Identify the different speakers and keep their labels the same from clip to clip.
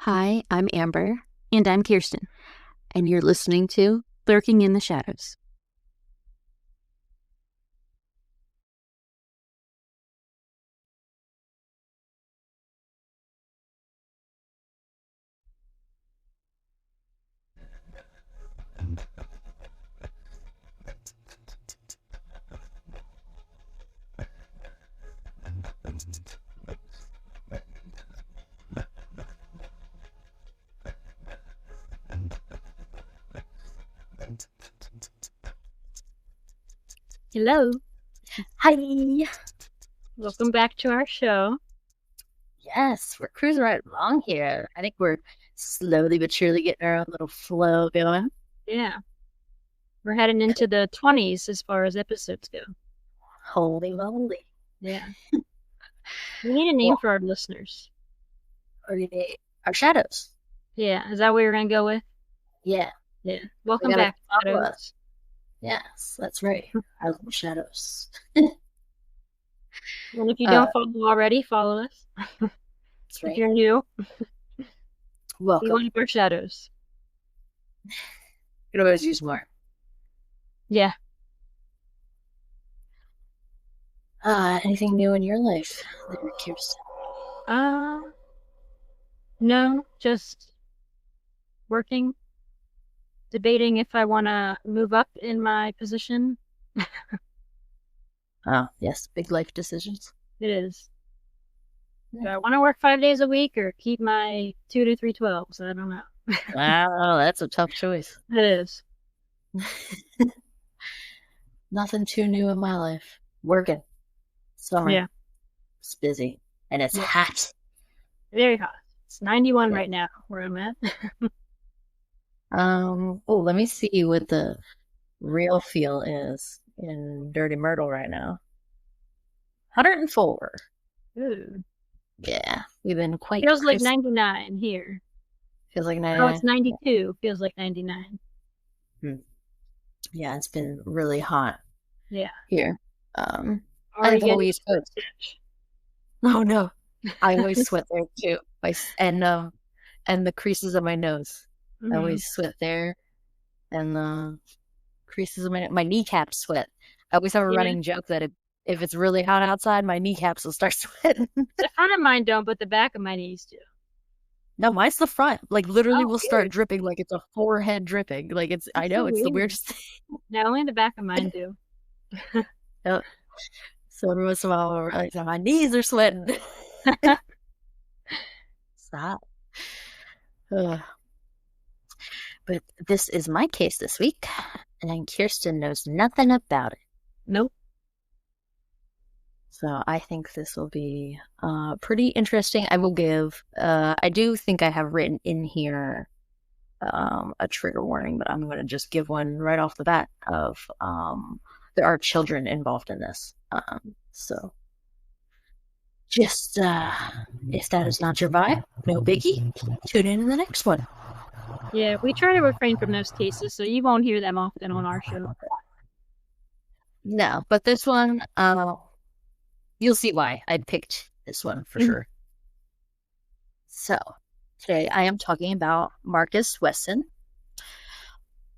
Speaker 1: Hi, I'm Amber,
Speaker 2: And I'm Kirsten.
Speaker 1: and you're listening to
Speaker 2: Lurking in the Shadows. Hello.
Speaker 1: Hi.
Speaker 2: Welcome back to our show.
Speaker 1: Yes, we're cruising right along here. I think we're slowly but surely getting our own little flow going.
Speaker 2: Yeah. We're heading into the 20s as far as episodes go.
Speaker 1: Holy moly.
Speaker 2: Yeah. We need a name for our listeners.
Speaker 1: Our shadows.
Speaker 2: Yeah. Is that what you're going to go with?
Speaker 1: Yeah.
Speaker 2: Yeah. Welcome back, Shadows.
Speaker 1: Yes, that's right. Our little shadows.
Speaker 2: And if you don't follow already, follow us.
Speaker 1: That's
Speaker 2: If
Speaker 1: right.
Speaker 2: you're new,
Speaker 1: Welcome.
Speaker 2: we want our shadows.
Speaker 1: You can always use more.
Speaker 2: Yeah.
Speaker 1: Anything new in your life, Kirsten?
Speaker 2: No, just working, debating if I want to move up in my position.
Speaker 1: Oh, yes, big life decisions.
Speaker 2: It is. Do I want to work 5 days a week or keep my 2 to 3/12s? I don't know.
Speaker 1: Wow, that's a tough choice.
Speaker 2: It is.
Speaker 1: Nothing too new in my life. Working. Summer.
Speaker 2: Yeah.
Speaker 1: It's busy. And it's
Speaker 2: Yeah.
Speaker 1: hot.
Speaker 2: Very hot. It's 91 right now where I'm at.
Speaker 1: Let me see what the real feel is in Dirty Myrtle right now. 104.
Speaker 2: Ooh.
Speaker 1: Yeah, we've been quite
Speaker 2: Feels like 99 here.
Speaker 1: Feels like 99.
Speaker 2: Oh, it's 92. Feels like 99.
Speaker 1: Yeah, it's been really hot.
Speaker 2: Yeah.
Speaker 1: Here. I think the whole East Coast. Oh no. I always sweat there too. And the creases of my nose.
Speaker 2: Mm-hmm.
Speaker 1: I always sweat there. And the creases of my kneecaps sweat. I always have a running joke that if it's really hot outside, my kneecaps will start sweating.
Speaker 2: The front of mine don't, but the back of my knees do.
Speaker 1: No, mine's the front. Like literally will start dripping like it's a forehead dripping. Like it's I know, it's the weirdest thing.
Speaker 2: No, only the back of mine do.
Speaker 1: Yep. So every once in a while, like, my knees are sweating. Stop. But this is my case this week, and Kirsten knows nothing about it.
Speaker 2: Nope.
Speaker 1: So I think this will be pretty interesting. I will give, I do think I have written in here a trigger warning, but I'm going to just give one right off the bat of there are children involved in this. So just if that is not your vibe, no biggie, tune in the next one.
Speaker 2: Yeah, we try to refrain from those cases, so you won't hear them often on our show.
Speaker 1: No, but this one, you'll see why I picked this one for sure. So today I am talking about Marcus Wesson.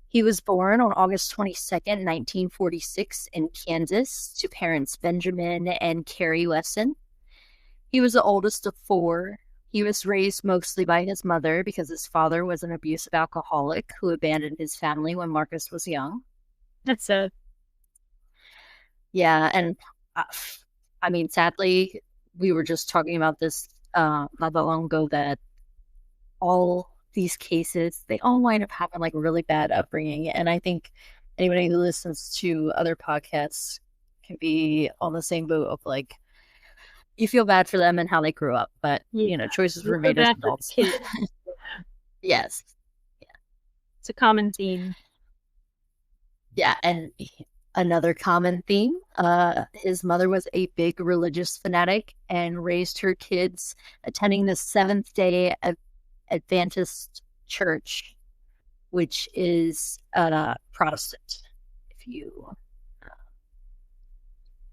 Speaker 1: He was born on August 22nd, 1946 in Kansas to parents Benjamin and Carrie Wesson. He was the oldest of four. He was raised mostly by his mother because his father was an abusive alcoholic who abandoned his family when Marcus was young.
Speaker 2: That's sad.
Speaker 1: Yeah, and I mean, sadly, we were just talking about this not that long ago that all these cases, they all wind up having like really bad upbringing. And I think anybody who listens to other podcasts can be on the same boat of like, you feel bad for them and how they grew up, but you know, choices were made as adults. Yes.
Speaker 2: Yeah. It's a common theme.
Speaker 1: Yeah, and another common theme, his mother was a big religious fanatic and raised her kids attending the Seventh-day Adventist church, which is Protestant, if you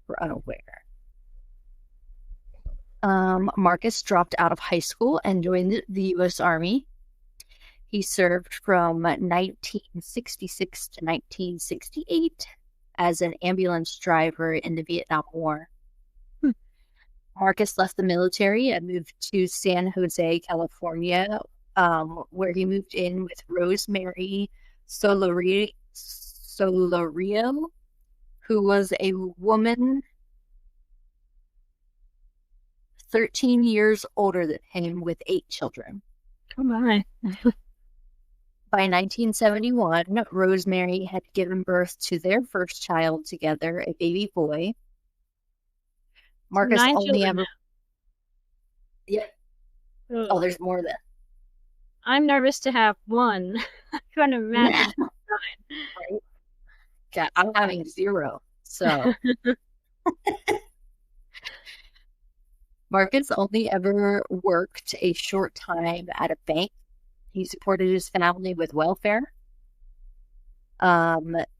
Speaker 1: were unaware. Marcus dropped out of high school and joined the U.S. Army. He served from 1966 to 1968 as an ambulance driver in the Vietnam War.
Speaker 2: Hmm.
Speaker 1: Marcus left the military and moved to San Jose, California, where he moved in with Rosemary Solorio, who was a woman 13 years older than him with 8 children.
Speaker 2: Come on.
Speaker 1: By 1971, Rosemary had given birth to their first child together, a baby boy.
Speaker 2: So
Speaker 1: Marcus
Speaker 2: 9 children
Speaker 1: only ever, yeah.
Speaker 2: now.
Speaker 1: Oh,
Speaker 2: Ugh.
Speaker 1: there's more than
Speaker 2: I'm nervous to have one. I couldn't imagine.
Speaker 1: that. Right? God, I'm having 0. So Marcus only ever worked a short time at a bank. He supported his family with welfare.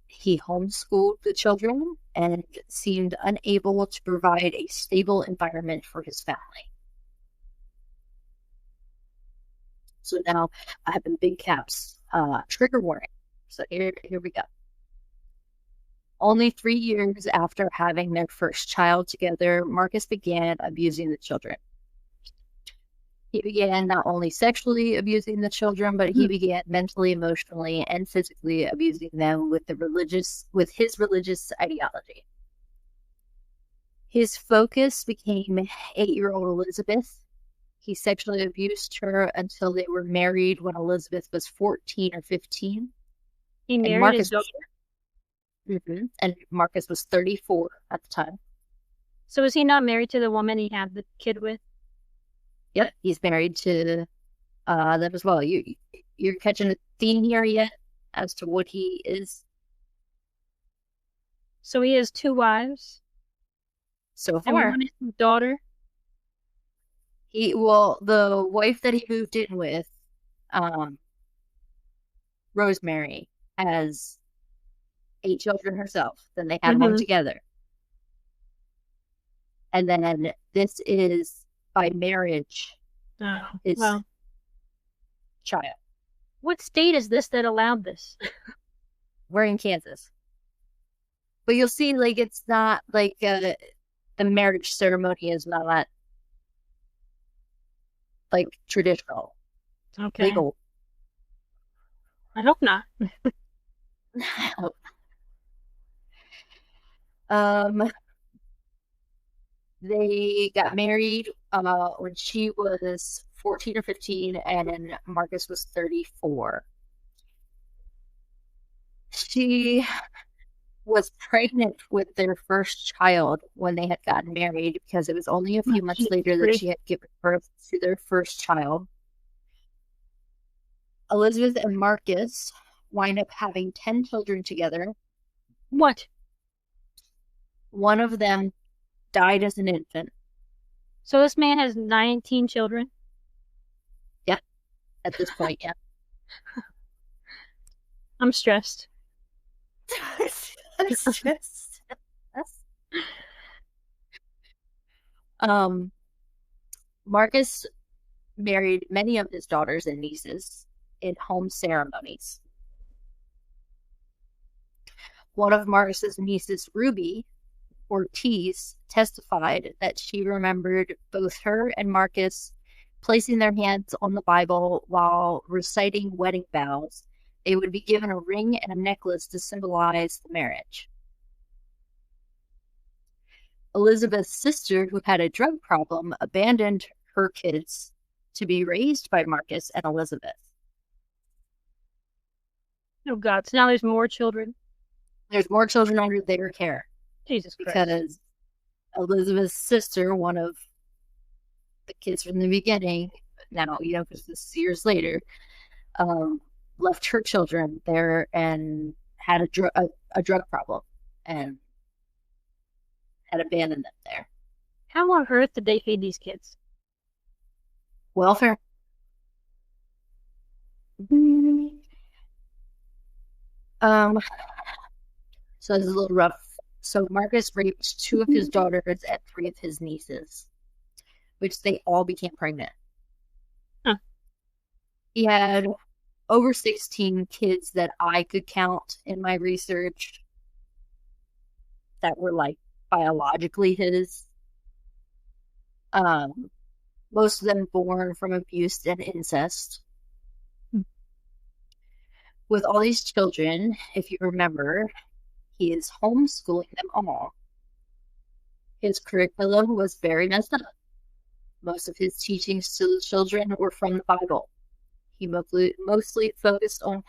Speaker 1: He homeschooled the children and seemed unable to provide a stable environment for his family. So now I have in big caps, trigger warning. So here we go. Only 3 years after having their first child together, Marcus began abusing the children. He began not only sexually abusing the children, but he began mentally, emotionally, and physically abusing them with his religious ideology. His focus became 8-year-old Elizabeth. He sexually abused her until they were married when Elizabeth was 14 or 15.
Speaker 2: He
Speaker 1: And
Speaker 2: married his
Speaker 1: Marcus
Speaker 2: daughter.
Speaker 1: and Marcus was 34 at the time.
Speaker 2: So is he not married to the woman he had the kid with?
Speaker 1: Yep, he's married to them as well. You're catching a theme here yet as to what he is
Speaker 2: So he has 2 wives
Speaker 1: so
Speaker 2: and
Speaker 1: far.
Speaker 2: one is his daughter.
Speaker 1: The wife that he moved in with, um, Rosemary, has 8 children herself. Then they had one
Speaker 2: Mm-hmm.
Speaker 1: together. And then this is by marriage,
Speaker 2: Oh,
Speaker 1: his
Speaker 2: well,
Speaker 1: child.
Speaker 2: what state is this that allowed this?
Speaker 1: We're in Kansas. But you'll see, like, it's not like the marriage ceremony is not like traditional,
Speaker 2: Okay.
Speaker 1: legal.
Speaker 2: I hope not.
Speaker 1: um, they got married when she was 14 or 15, and Marcus was 34. She was pregnant with their first child when they had gotten married because it was only a
Speaker 2: Oh,
Speaker 1: few months
Speaker 2: Jesus
Speaker 1: later that
Speaker 2: Christ.
Speaker 1: she had given birth to their first child. Elizabeth and Marcus wind up having 10 children together.
Speaker 2: What?
Speaker 1: One of them died as an infant.
Speaker 2: So this man has 19 children?
Speaker 1: Yeah, at this point, yeah.
Speaker 2: I'm stressed.
Speaker 1: It's just, um, Marcus married many of his daughters and nieces in home ceremonies. One of Marcus's nieces, Ruby Ortiz, testified that she remembered both her and Marcus placing their hands on the Bible while reciting wedding vows. They would be given a ring and a necklace to symbolize the marriage. Elizabeth's sister, who had a drug problem, abandoned her kids to be raised by Marcus and Elizabeth.
Speaker 2: Oh, God. So now there's more children?
Speaker 1: There's more children under their care
Speaker 2: Jesus Christ.
Speaker 1: because Elizabeth's sister, one of the kids from the beginning, now, because this is years later, left her children there and had a drug problem and had abandoned them there.
Speaker 2: How on earth did they feed these kids?
Speaker 1: Welfare. Um, so this is a little rough. So Marcus raped 2 of his daughters and 3 of his nieces. which they all became pregnant.
Speaker 2: Huh.
Speaker 1: He had over 16 kids that I could count in my research that were like biologically his. Um, most of them born from abuse and incest. With all these children, if you remember, he is homeschooling them all. His curriculum was very messed up. Most of his teachings to the children were from the Bible. He mostly focused on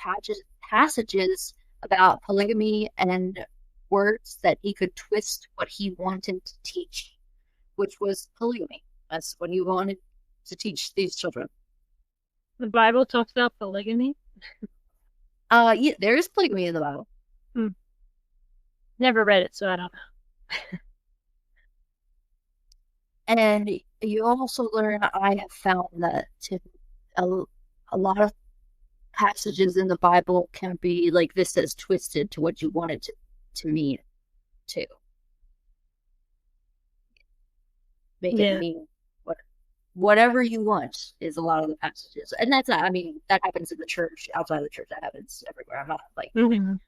Speaker 1: passages about polygamy and words that he could twist what he wanted to teach, which was polygamy. That's what he wanted to teach these children.
Speaker 2: The Bible talks about polygamy.
Speaker 1: Yeah, there is polygamy in the Bible.
Speaker 2: Never read it, so I don't know.
Speaker 1: And you also learn, I have found that a lot of passages in the Bible can be like this as twisted to what you want it to mean, too. Make it mean whatever you want is a lot of the passages. And that's not, I mean, that happens in the church, outside of the church, that happens everywhere. I'm not like, I'm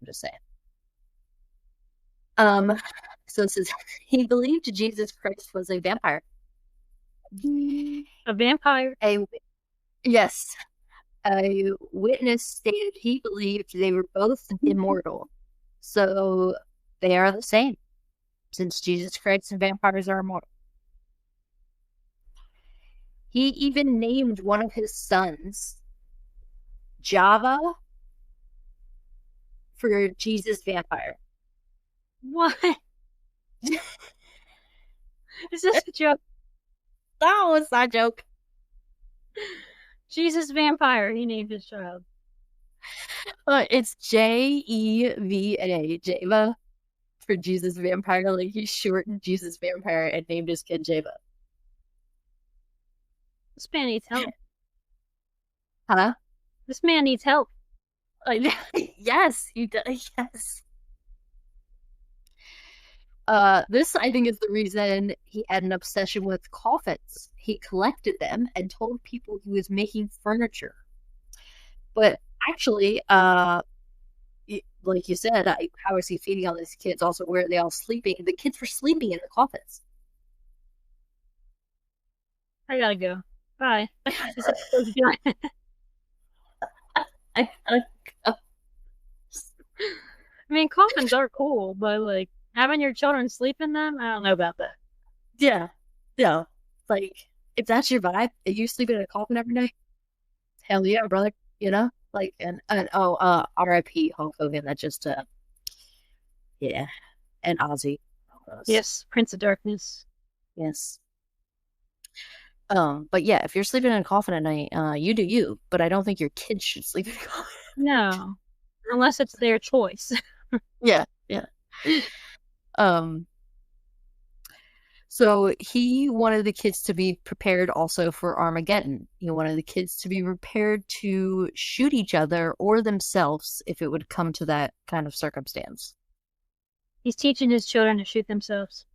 Speaker 1: just saying. So it says he believed Jesus Christ was a vampire.
Speaker 2: A vampire?
Speaker 1: Yes. A witness stated he believed they were both immortal. So they are the same, since Jesus Christ and vampires are immortal. He even named one of his sons Java for Jesus Vampire.
Speaker 2: What? Is this a joke?
Speaker 1: No, it's not a joke.
Speaker 2: Jesus Vampire, he named his child.
Speaker 1: It's Jeva, Java, for Jesus Vampire. Like, he shortened Jesus Vampire and named his kid Java.
Speaker 2: This man needs help.
Speaker 1: Huh?
Speaker 2: This man needs help.
Speaker 1: Yes, he does. Yes. This, I think, is the reason he had an obsession with coffins. He collected them and told people he was making furniture. But actually, like you said, how is he feeding all these kids? Also, where are they all sleeping? The kids were sleeping in the coffins.
Speaker 2: I gotta go. Bye. I mean, coffins are cool, but like having your children sleep in them, I don't know about that.
Speaker 1: Yeah. Yeah. Like, if that's your vibe, if you sleep in a coffin every night, hell yeah, brother. You know? Like, and R.I.P. Hulk Hogan, that just, yeah. And Ozzy.
Speaker 2: Yes, Prince of Darkness.
Speaker 1: Yes. But yeah, if you're sleeping in a coffin at night, you do you, but I don't think your kids should sleep in a coffin.
Speaker 2: No. Unless it's their choice.
Speaker 1: Yeah. So he wanted the kids to be prepared also for Armageddon. He wanted the kids to be prepared to shoot each other or themselves if it would come to that kind of circumstance.
Speaker 2: He's teaching his children to shoot themselves.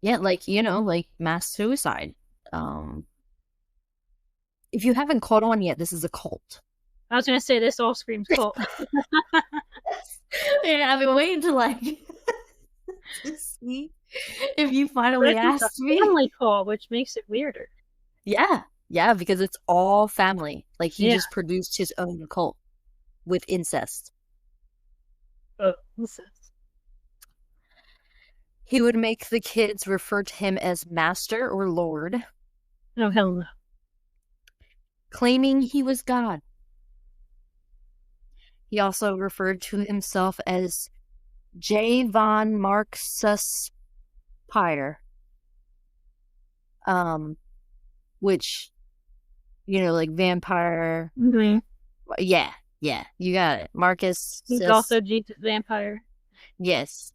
Speaker 1: Yeah, like, like mass suicide. If you haven't caught on yet, this is a cult.
Speaker 2: I was gonna say this all screams cult.
Speaker 1: Yeah, I've been waiting to see if you finally asked me.
Speaker 2: Family cult, which makes it weirder.
Speaker 1: Yeah, because it's all family. Like, he just produced his own cult with incest.
Speaker 2: Oh, incest.
Speaker 1: He would make the kids refer to him as master or lord.
Speaker 2: Oh, hell no.
Speaker 1: Claiming he was God. He also referred to himself as J. von Marcus Pyre. Which, like vampire.
Speaker 2: Mm-hmm.
Speaker 1: Yeah, you got it. Marcus.
Speaker 2: He's also Jesus Vampire.
Speaker 1: Yes.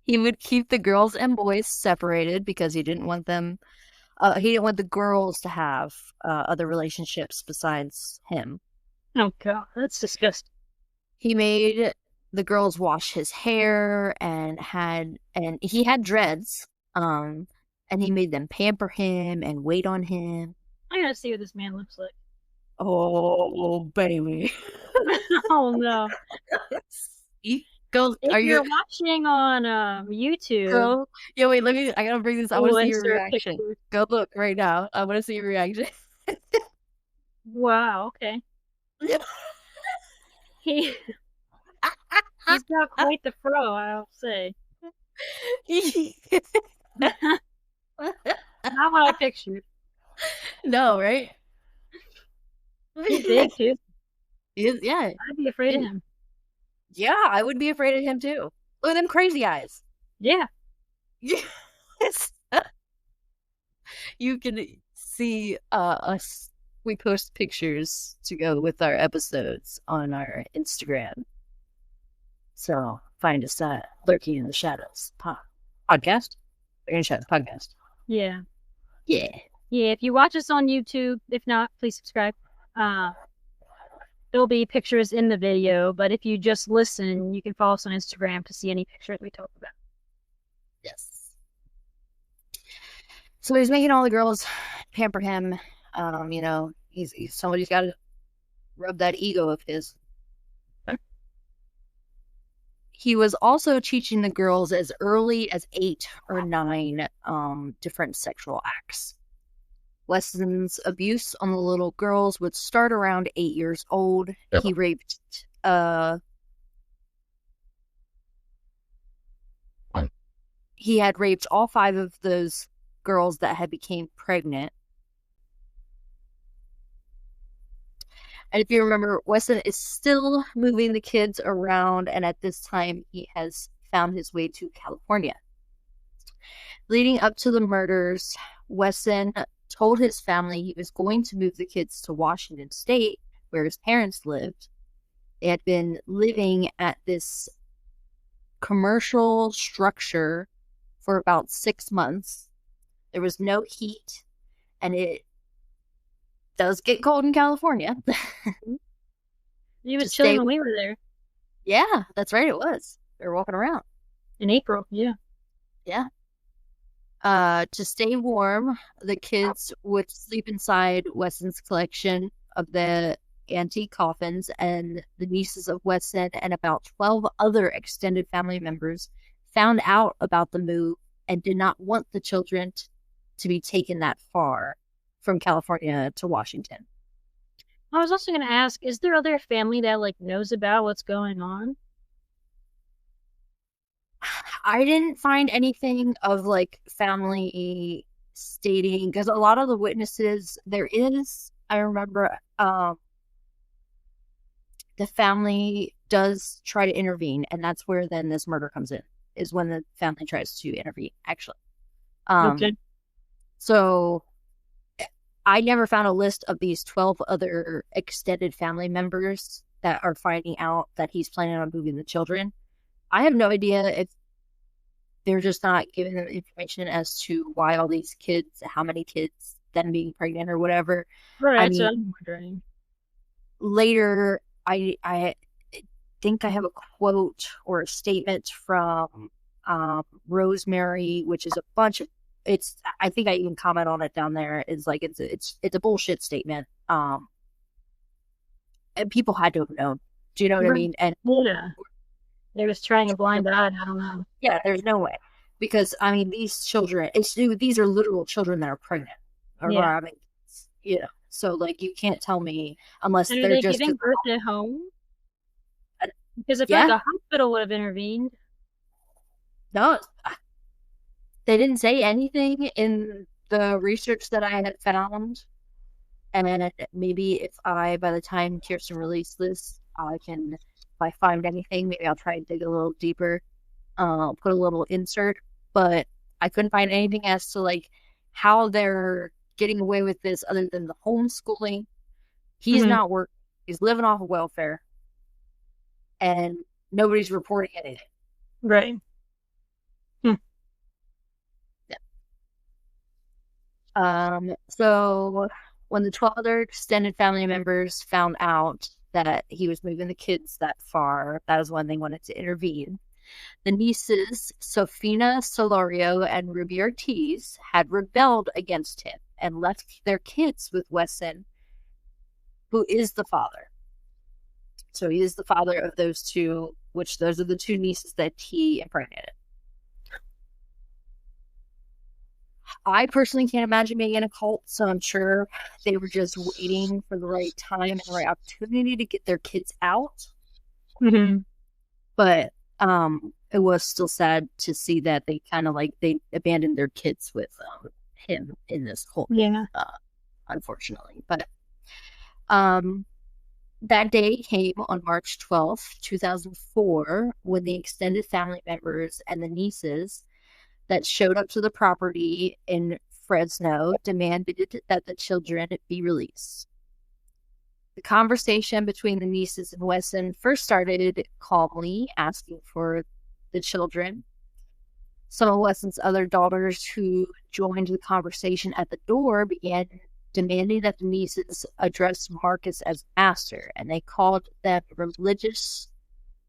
Speaker 1: He would keep the girls and boys separated because he didn't want them. He didn't want the girls to have other relationships besides him.
Speaker 2: Oh God, that's disgusting.
Speaker 1: He made the girls wash his hair and he had dreads. Um, and he made them pamper him and wait on him.
Speaker 2: I gotta see what this man looks like.
Speaker 1: Oh, baby.
Speaker 2: Oh no.
Speaker 1: You go,
Speaker 2: If
Speaker 1: are you
Speaker 2: you're watching on YouTube,
Speaker 1: go? Yeah, wait, I gotta bring this. I want to
Speaker 2: we'll
Speaker 1: see your
Speaker 2: insert
Speaker 1: reaction.
Speaker 2: pictures.
Speaker 1: Go look right now. I want to see your reaction.
Speaker 2: Wow, okay. He he's got quite the fro, I'll say. Not what I pictured.
Speaker 1: No, right?
Speaker 2: He's big too.
Speaker 1: Yeah.
Speaker 2: I'd be afraid of him.
Speaker 1: Yeah, I would be afraid of him too. Look at them crazy eyes.
Speaker 2: Yeah.
Speaker 1: Yes. You can see us. We post pictures to go with our episodes on our Instagram. So find us at Lurking in the Shadows podcast. Lurking in the Shadows podcast.
Speaker 2: Yeah.
Speaker 1: Yeah.
Speaker 2: Yeah, if you watch us on YouTube, if not, please subscribe. Uh, there'll be pictures in the video, but if you just listen, you can follow us on Instagram to see any pictures we talk about.
Speaker 1: Yes. So he's making all the girls pamper him. He's somebody's got to rub that ego of his. He was also teaching the girls as early as 8 or 9 different sexual acts. Wesson's abuse on the little girls would start around 8 years old. Yep. He raped he had raped all 5 of those girls that had became pregnant. And if you remember, Wesson is still moving the kids around, and at this time, he has found his way to California. Leading up to the murders, Wesson told his family he was going to move the kids to Washington State, where his parents lived. They had been living at this commercial structure for about 6 months. There was no heat, and it does get cold in California.
Speaker 2: He was chilling when we were there.
Speaker 1: Yeah, that's right. It was. They were walking around
Speaker 2: in April. Yeah.
Speaker 1: Yeah. To stay warm, the kids would sleep inside Wesson's collection of the antique coffins, and the nieces of Wesson and about 12 other extended family members found out about the move and did not want the children to be taken that far from California to Washington.
Speaker 2: I was also going to ask, is there other family that knows about what's going on?
Speaker 1: I didn't find anything of family stating, because a lot of the witnesses there is, I remember the family does try to intervene, and that's where then this murder comes in, is when the family tries to intervene, actually. Okay. So I never found a list of these 12 other extended family members that are finding out that he's planning on moving the children. I have no idea if they're just not giving them information as to why all these kids, how many kids, them being pregnant or whatever.
Speaker 2: Right, I mean, I'm wondering.
Speaker 1: Later, I think I have a quote or a statement from Rosemary, which is a bunch of, I think I even comment on it down there. It's a bullshit statement. And people had to have known. Do you know what I mean? And
Speaker 2: yeah, they was trying a blind eye. I don't know.
Speaker 1: Yeah, there's no way, because I mean, these children, these are literal children that are pregnant, or I mean, so you can't tell me unless
Speaker 2: and
Speaker 1: they're
Speaker 2: just giving birth at home. Because I feel like a hospital would have intervened.
Speaker 1: No, they didn't say anything in the research that I had found. And then maybe if by the time Kirsten released this, if I find anything, maybe I'll try and dig a little deeper, put a little insert. But I couldn't find anything as to how they're getting away with this other than the homeschooling. He's not working. He's living off of welfare. And nobody's reporting anything.
Speaker 2: Right.
Speaker 1: Yeah. So when the 12 other extended family members found out that he was moving the kids that far, that was when they wanted to intervene. The nieces, Sofina Solorio and Ruby Ortiz, had rebelled against him and left their kids with Wesson, who is the father. So he is the father of those two, which those are the two nieces that he impregnated. I personally can't imagine being in a cult, so I'm sure they were just waiting for the right time and the right opportunity to get their kids out.
Speaker 2: Mm-hmm.
Speaker 1: But it was still sad to see that they kind of they abandoned their kids with him in this cult.
Speaker 2: Yeah.
Speaker 1: Unfortunately. But that day came on March 12th, 2004, when the extended family members and the nieces that showed up to the property in Fresno demanded that the children be released. The conversation between the nieces and Wesson first started calmly, asking for the children. Some of Wesson's other daughters who joined the conversation at the door began demanding that the nieces address Marcus as master, and they called them religious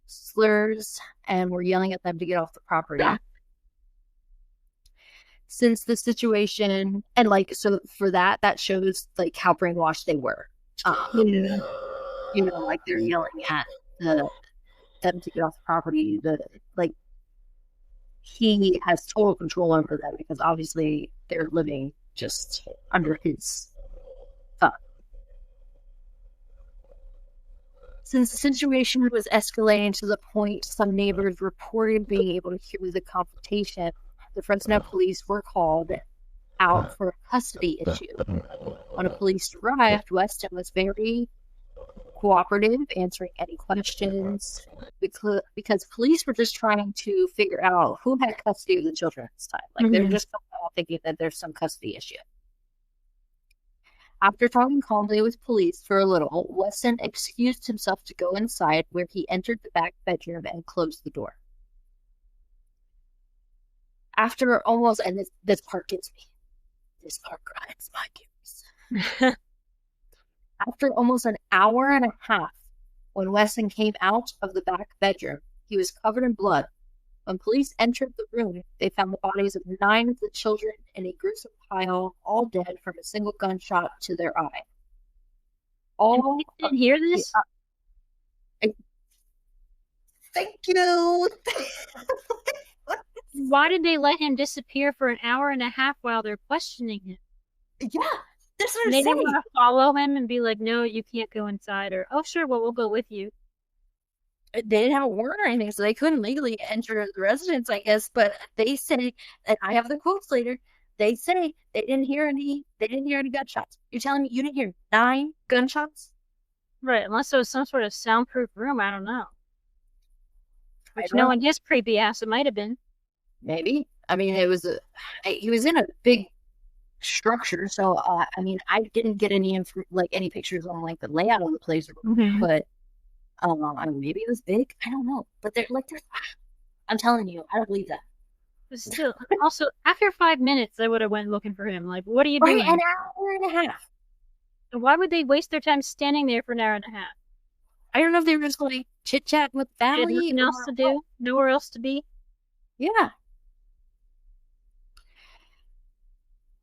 Speaker 1: slurs and were yelling at them to get off the property. Since the situation, and so for that shows how brainwashed they were.
Speaker 2: Yeah.
Speaker 1: They're yelling at them to get off the property. He has total control over them because obviously they're living just under his thumb. Since the situation was escalating to the point some neighbors reported being able to hear the confrontation, the Fresno police were called out for a custody issue. When police arrived, Weston was very cooperative, answering any questions, because police were just trying to figure out who had custody of the children at this time. They're just thinking that there's some custody issue. After talking calmly with police for a little, Weston excused himself to go inside, where he entered the back bedroom and closed the door. After almost, and this part gets me. This part grinds my gears. After almost an hour and a half, when Wesson came out of the back bedroom, he was covered in blood. When police entered the room, they found the bodies of 9 of the children in a gruesome pile, all dead from a single gunshot to their eye.
Speaker 2: All didn't hear this?
Speaker 1: Thank you.
Speaker 2: Why did they let him disappear for an hour and a half while they're questioning him?
Speaker 1: Yeah, that's what I'm
Speaker 2: They
Speaker 1: saying.
Speaker 2: didn't want to follow him and be like, no, you can't go inside, or, oh, sure, well, we'll go with you.
Speaker 1: They didn't have a warrant or anything, so they couldn't legally enter the residence, I guess. But they say, and I have the quotes later, they say they didn't hear any gunshots. You're telling me you didn't hear 9 gunshots?
Speaker 2: Right, unless it was some sort of soundproof room, I don't know. Which knowing his creepy ass, it might have been.
Speaker 1: Maybe. I mean, he was in a big structure, so I mean, I didn't get any any pictures on the layout of the place, but I mean, maybe it was big. I don't know, but they're I'm telling you, I don't believe that.
Speaker 2: But still, also after 5 minutes, I would have went looking for him. Like, what are you doing?
Speaker 1: An hour and a half.
Speaker 2: Why would they waste their time standing there for an hour and a half?
Speaker 1: I don't know if they were just going to chit chat with family.
Speaker 2: Nothing else to do. Nowhere else to be.
Speaker 1: Yeah.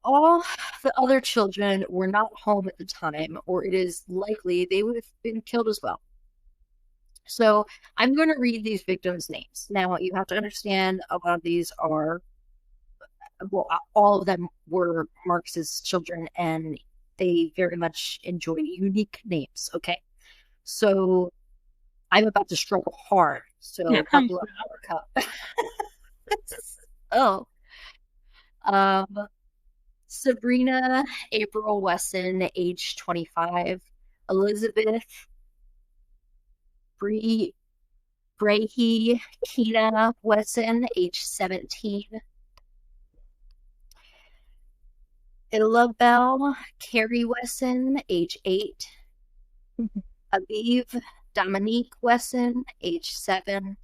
Speaker 1: All the other children were not home at the time, or it is likely they would have been killed as well. So I'm going to read these victims' names. Now, you have to understand a lot of these are, well, all of them were Marcus's children, and they very much enjoy unique names, okay? So I'm about to struggle hard, so buckle up, Buttercup. Sabrina April Wesson, age 25. Elizabeth Brahe Keena Wesson, age 17. Ilabelle Carrie Wesson, age 8. Aviv Dominique Wesson, age 7.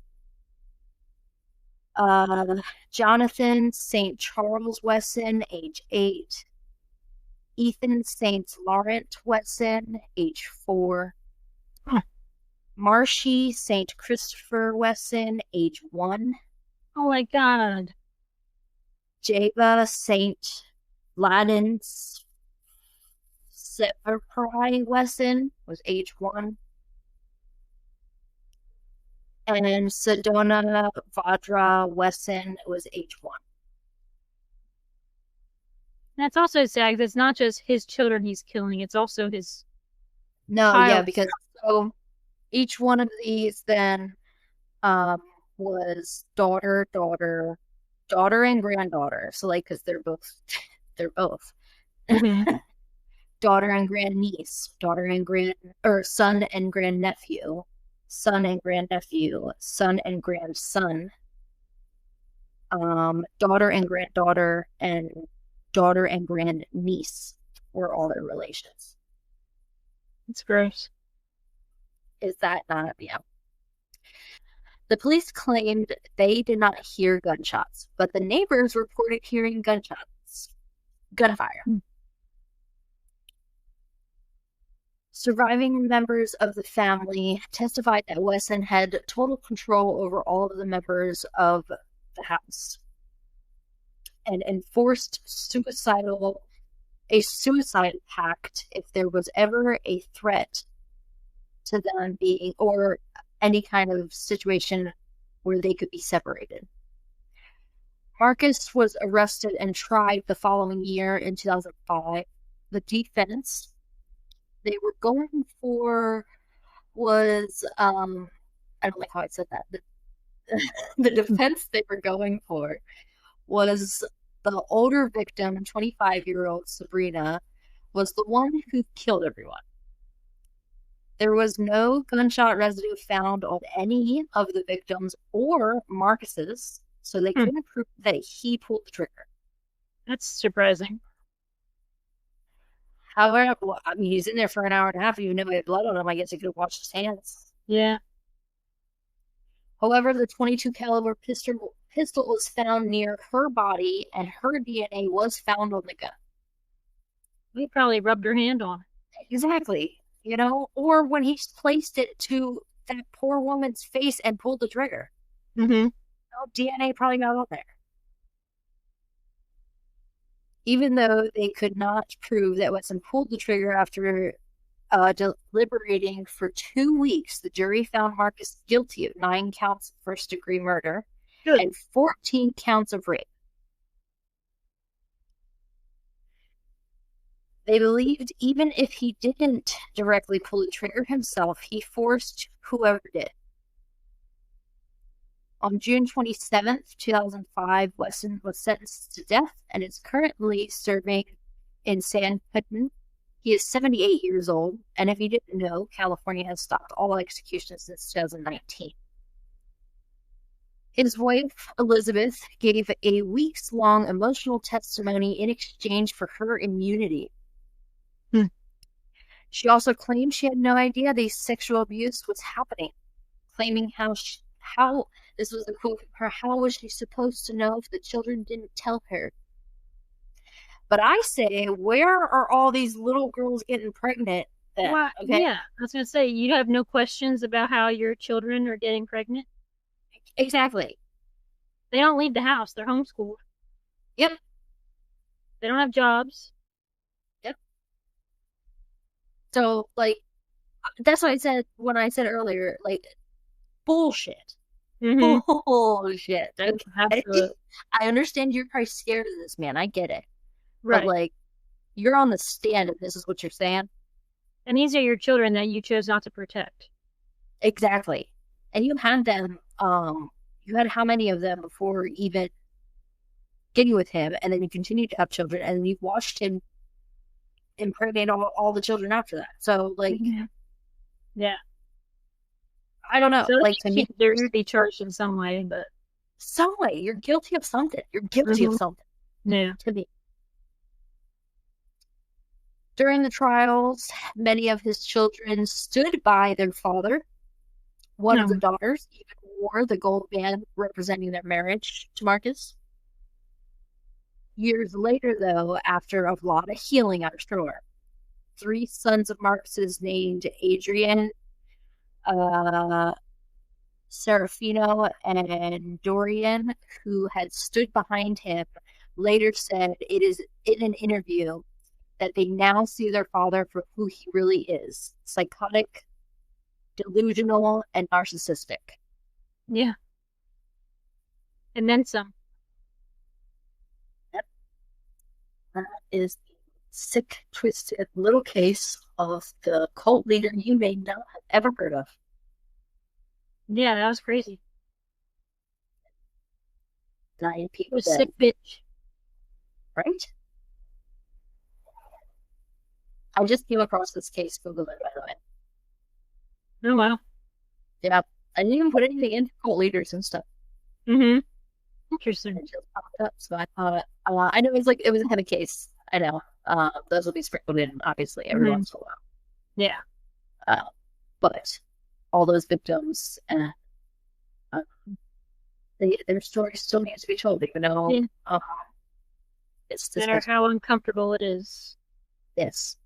Speaker 1: Jonathan St. Charles Wesson, age 8. Ethan St. Laurent Wesson, age 4. Marshy St. Christopher Wesson, age 1.
Speaker 2: Oh my God.
Speaker 1: Java St. Ladin Severpri Wesson was age 1. And Sedona Vadra Wesson was age 1.
Speaker 2: That's also sad because it's not just his children he's killing, it's also his
Speaker 1: No, yeah,
Speaker 2: child.
Speaker 1: because so each one of these then was daughter, daughter, daughter, and granddaughter. So like, because they're both
Speaker 2: Mm-hmm.
Speaker 1: daughter and grandniece, daughter and grand or son and grandnephew, son and grandnephew, son and grandson, daughter and granddaughter, and daughter and grandniece were all their relations.
Speaker 2: It's gross.
Speaker 1: Is that not? Yeah. The police claimed they did not hear gunshots, but the neighbors reported hearing gunfire. Surviving members of the family testified that Wesson had total control over all of the members of the house and enforced a suicide pact if there was ever a threat to them being, or any kind of situation where they could be separated. Marcus was arrested and tried the following year in 2005. The defense they were going for was, I don't like how I said that. The defense they were going for was the older victim, 25-year-old Sabrina, was the one who killed everyone. There was no gunshot residue found on any of the victims or Marcus's, so they couldn't prove that he pulled the trigger.
Speaker 2: That's surprising.
Speaker 1: However, well, I mean, he's in there for an hour and a half. If you know he had blood on him, I guess he could have washed his hands.
Speaker 2: Yeah.
Speaker 1: However, the 22 caliber pistol was found near her body, and her DNA was found on the gun.
Speaker 2: He probably rubbed her hand on it.
Speaker 1: Exactly. You know, or when he placed it to that poor woman's face and pulled the trigger.
Speaker 2: Mm-hmm.
Speaker 1: DNA probably got on there. Even though they could not prove that Wesson pulled the trigger after deliberating for 2 weeks, the jury found Marcus guilty of 9 counts of first-degree murder and 14 counts of rape. They believed even if he didn't directly pull the trigger himself, he forced whoever did. On June 27th, 2005, Wesson was sentenced to death and is currently serving in San Quentin. He is 78 years old, and if you didn't know, California has stopped all executions since 2019. His wife, Elizabeth, gave a weeks-long emotional testimony in exchange for her immunity. She also claimed she had no idea the sexual abuse was happening, claiming how this was a quote from her, how was she supposed to know if the children didn't tell her? But I say, where are all these little girls getting pregnant?
Speaker 2: Well,
Speaker 1: okay?
Speaker 2: Yeah, I was going to say, you have no questions about how your children are getting pregnant?
Speaker 1: Exactly.
Speaker 2: They don't leave the house. They're homeschooled.
Speaker 1: Yep.
Speaker 2: They don't have jobs.
Speaker 1: Yep. So, like, that's what I said when I said earlier, like, bullshit.
Speaker 2: Mm-hmm.
Speaker 1: Bullshit. Okay?
Speaker 2: Absolutely.
Speaker 1: I understand you're probably scared of this, man. I get it.
Speaker 2: Right.
Speaker 1: But, like, you're on the stand and this is what you're saying.
Speaker 2: And these are your children that you chose not to protect.
Speaker 1: Exactly. And you had them, you had how many of them before even getting with him, and then you continued to have children, and you watched him impregnate all the children after that. So, like,
Speaker 2: yeah.
Speaker 1: I don't know.
Speaker 2: So
Speaker 1: like, to me,
Speaker 2: there's to be charged in some way, but
Speaker 1: some way you're guilty of something. You're guilty of something.
Speaker 2: Yeah.
Speaker 1: To me. During the trials, many of his children stood by their father. One of the daughters even wore the gold band representing their marriage to Marcus. Years later, though, after a lot of healing, I'm sure, 3 sons of Marcus's named Adrian, Serafino and Dorian, who had stood behind him, later said it is in an interview that they now see their father for who he really is: psychotic, delusional, and narcissistic.
Speaker 2: Yeah. And then some.
Speaker 1: Yep. That is the sick, twisted little case of the cult leader you may not have ever heard of.
Speaker 2: Yeah, that was crazy.
Speaker 1: 9 people
Speaker 2: Was
Speaker 1: dead.
Speaker 2: sick bitch.
Speaker 1: Right? I just came across this case. Google it, by the way.
Speaker 2: Oh, wow.
Speaker 1: Yeah. I didn't even put anything in cult leaders and stuff.
Speaker 2: Mm-hmm. Interesting.
Speaker 1: It just popped up. So I thought, I know it was a heavy case. I know. Those will be sprinkled in, obviously, every once in a while.
Speaker 2: Yeah.
Speaker 1: But all those victims, their story still needs to be told, even though it's
Speaker 2: no matter how uncomfortable it is.
Speaker 1: Yes.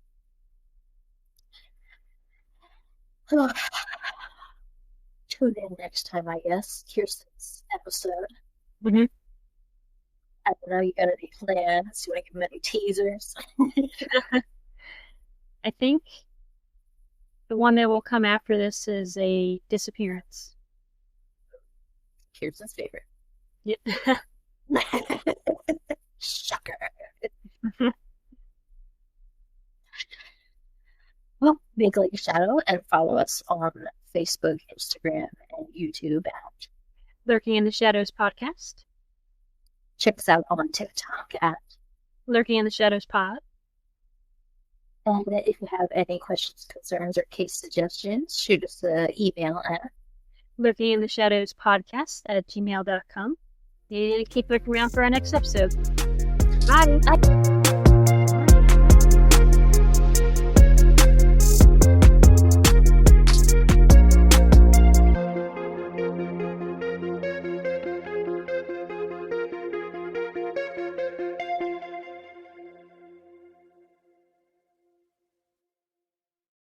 Speaker 1: Tune in next time, I guess. Kirsten's episode.
Speaker 2: Mm-hmm.
Speaker 1: I don't know, you got any plans? You want to give them any teasers?
Speaker 2: I think the one that will come after this is a disappearance.
Speaker 1: Kirsten's favorite.
Speaker 2: Yeah.
Speaker 1: Shocker. Well, make like a shadow and follow us on Facebook, Instagram, and YouTube at
Speaker 2: Lurking in the Shadows podcast.
Speaker 1: Check us out on TikTok at
Speaker 2: Lurking in the Shadows pod.
Speaker 1: And if you have any questions, concerns, or case suggestions, shoot us an email at
Speaker 2: Lurking in the Shadows podcast at gmail.com. And keep looking around for our next episode. Bye.
Speaker 1: Bye.